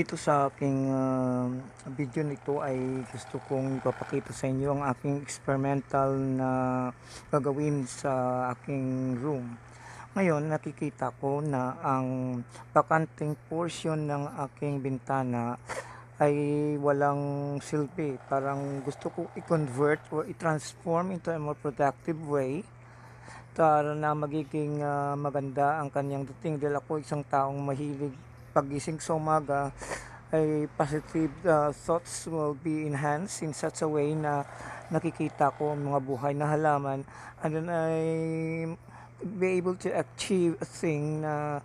Dito sa aking video nito ay gusto kong ipapakita sa inyo ang aking experimental na gagawin sa aking room. Ngayon nakikita ko na ang bakanting portion ng aking bintana ay walang silbi. Parang gusto ko i-convert or i-transform into a more productive way para na magiging maganda ang kanyang dating, dahil ako isang taong mahilig pagising sa umaga ay positive thoughts will be enhanced in such a way na nakikita ko ang mga buhay na halaman, and then I be able to achieve a thing na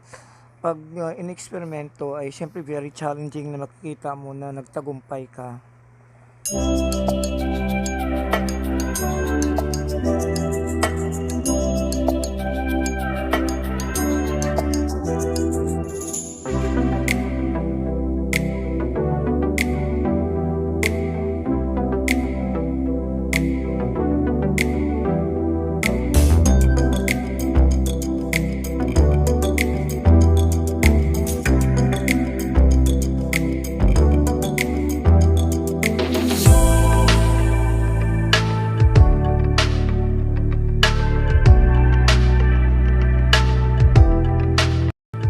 pag in-eksperimento ay syempre very challenging na makikita mo na nagtagumpay ka.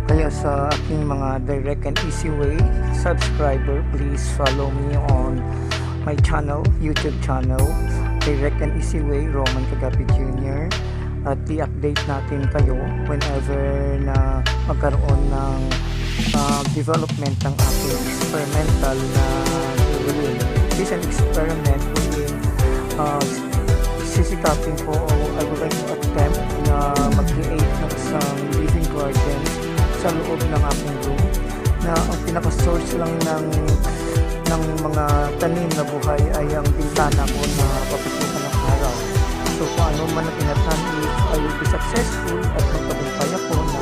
Kaya sa aking mga direct and easy way subscriber, please follow me on my channel, YouTube channel, Direct and Easy Way Roman Kagapi Jr. At i-update natin kayo whenever na magkaroon ng development ng aking experimental na gagawin. This is an experiment wherein sisikapin ko, o I would like to attempt na mag-create ng isang living garden sa loob ng aking room, na ang pinaka-source lang ng mga tanim na buhay ay ang bintana ko na papasukan ng araw. So kung ano man ang inatan, if I will be successful at magtagumpay ako na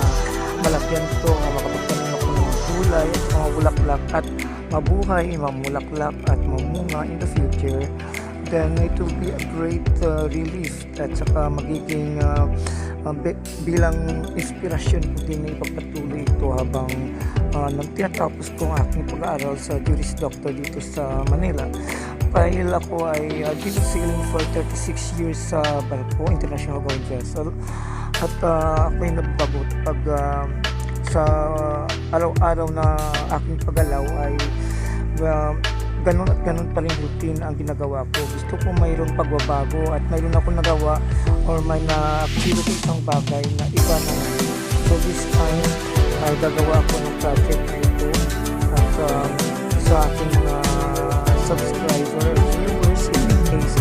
malakyan ito, makapagtanim ako ng mga gulay at mga bulaklak at mabuhay, mamulaklak at mamunga in the future, then it will be a great relief at saka magiging bilang inspirasyon ko din na ipagpatuloy ito habang tinatapos ko ang aking pag-aaral sa Juris Doctor dito sa Manila. Dahil ako ay dito sailing for 36 years sa Barco International Going Vessel, at ako ay nagbagot pag sa araw-araw na aking paggalaw ay ganun at ganun pa rin routine ang ginagawa ko. Gusto ko mayroong pagbabago at mayroon ako nagawa or may na-achieve isang bagay na iba na. So this time ay gagawa ko ng project na ito at sa aking mga subscriber viewers, in case